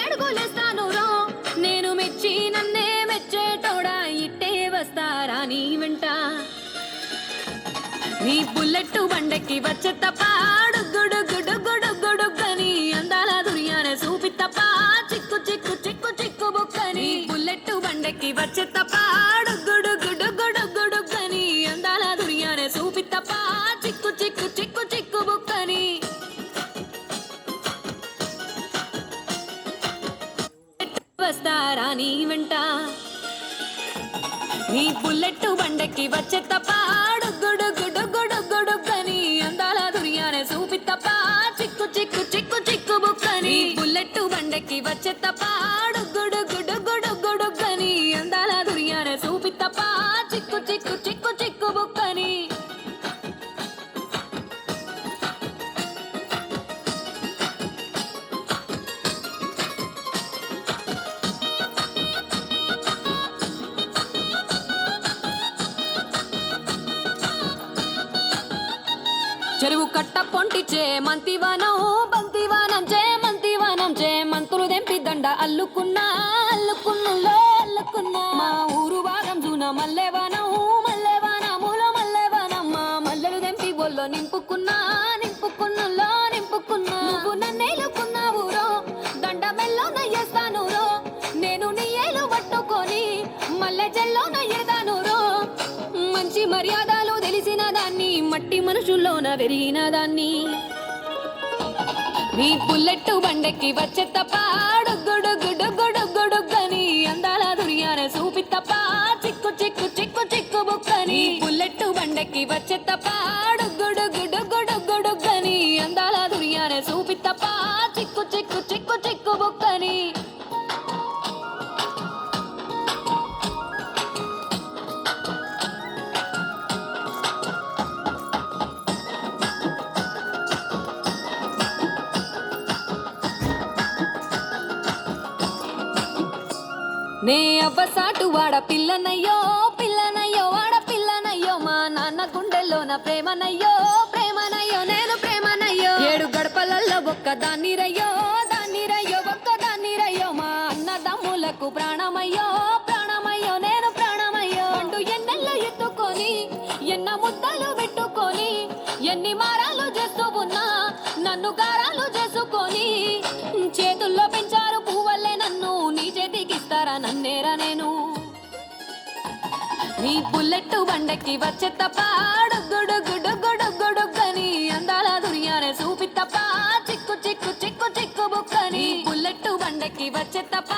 అడుగులేస్తాను రో నేను మెచ్చి నన్నే మెచ్చేటోడా ఇట్టే వస్తారా నీ వెంట నీ బుల్లెట్ బండకి వచ్చే తప్ప గుడుగుడుగుడుగుడుగుడుగని అందాల దునియానే చూపి తప్ప చిక్కు చిక్కు చిక్కు చిక్కు బుక్కని బుల్లెట్ బండకి వచ్చే తప్ప గుడుగుడుగుడుగుడుగని అందాల దునియానే చూపి తప్ప చిక్కు చిక్కు చిక్కు చిక్కు బుక్కని వస్తారా నీ వెంట నీ బుల్లెట్ బండకి వచ్చే తప్ప గుడుగుడుగుడుగుడుగని అందాల దునియానే చూపి తప్ప చిక్కు చిక్కు చిక్కు చిక్కు బుక్కని బుల్లెట్ బండకి వచ్చే తప్ప గుడుగుడుగుడుగుడుగని అందాల దునియానే చూపి తప్ప చిక్కు చిక్కు చిక్కు చిక్కు బుక్కని చెరువు కట్ట పొంటిచే మంతివానం బంతివానం చే మంతులు దెంపి దండ అల్లుకున్నా అల్లుకున్నులో అల్లుకున్నా మా ఊరు భాగం జూన మల్లెవానములో మల్లెవానం మా మల్లెలు దెంపి బొల్లో నింపుకున్నా నింపుకున్నులో నింపుకున్నా నువ్వు నన్నేలుకున్నావు రో దండ మెల్లో నయ్యేస్తాను రో నేను నీ ఏలు పట్టుకొని మల్లె జల్లో నయ్యేదాను రో మంచి మర్యాదలు తెలిసిన దాన్ని మట్టి మనుషుల్లోన పెరిగిన దాన్ని నీ బుల్లెట్ బండకి వచ్చే తప్ప గుడుగుడుగుడుగుడుగని అందాల దునియానే చూపి తప్ప చిక్కు చిక్కు చిక్కు చిక్కు బుక్కని బుల్లెట్ బండకి వచ్చే తప్ప గుడుగుడుగుడుగుడుగని అందాల దునియానే చూపి తప్ప చిక్కు చిక్కు చిక్కు చిక్కు బుక్కని నే అవ్వసాటు వాడ పిల్లనయ్యో పిల్లనయ్యో వాడ పిల్లనయ్యో మా నాన్న గుండెల్లోన ప్రేమనయ్యో ప్రేమనయ్యో నేను ప్రేమనయ్యో 7 గడపలల్లో ఒక్క దాన్ని రయ్యో ఒక్క దాన్ని రయ్యో మా అన్నదమ్ములకు ప్రాణమయ్యో ప్రాణమయ్యో నేను ప్రాణమయ్యో అంటూ ఎన్నెల్లో ఎత్తుకొని ఎన్న ముద్దలు పెట్టుకొని ఎన్ని మారాలు చేస్తూ ఉన్నా నన్ను గారాలు చేసుకొని చేతుల్లో పెంచారు పువ్వల్లే నన్ను నీ చేతికిస్తారా నన్నేరా నేను నీ బుల్లెట్ బండకి వచ్చే తప్ప గుడుగుడుగుడుగుడుగని అందాల దునియానే చూపి తప్ప చిక్కు చిక్కు చిక్కు చిక్కు బుక్కని బుల్లెట్ బండకి వచ్చే తప్ప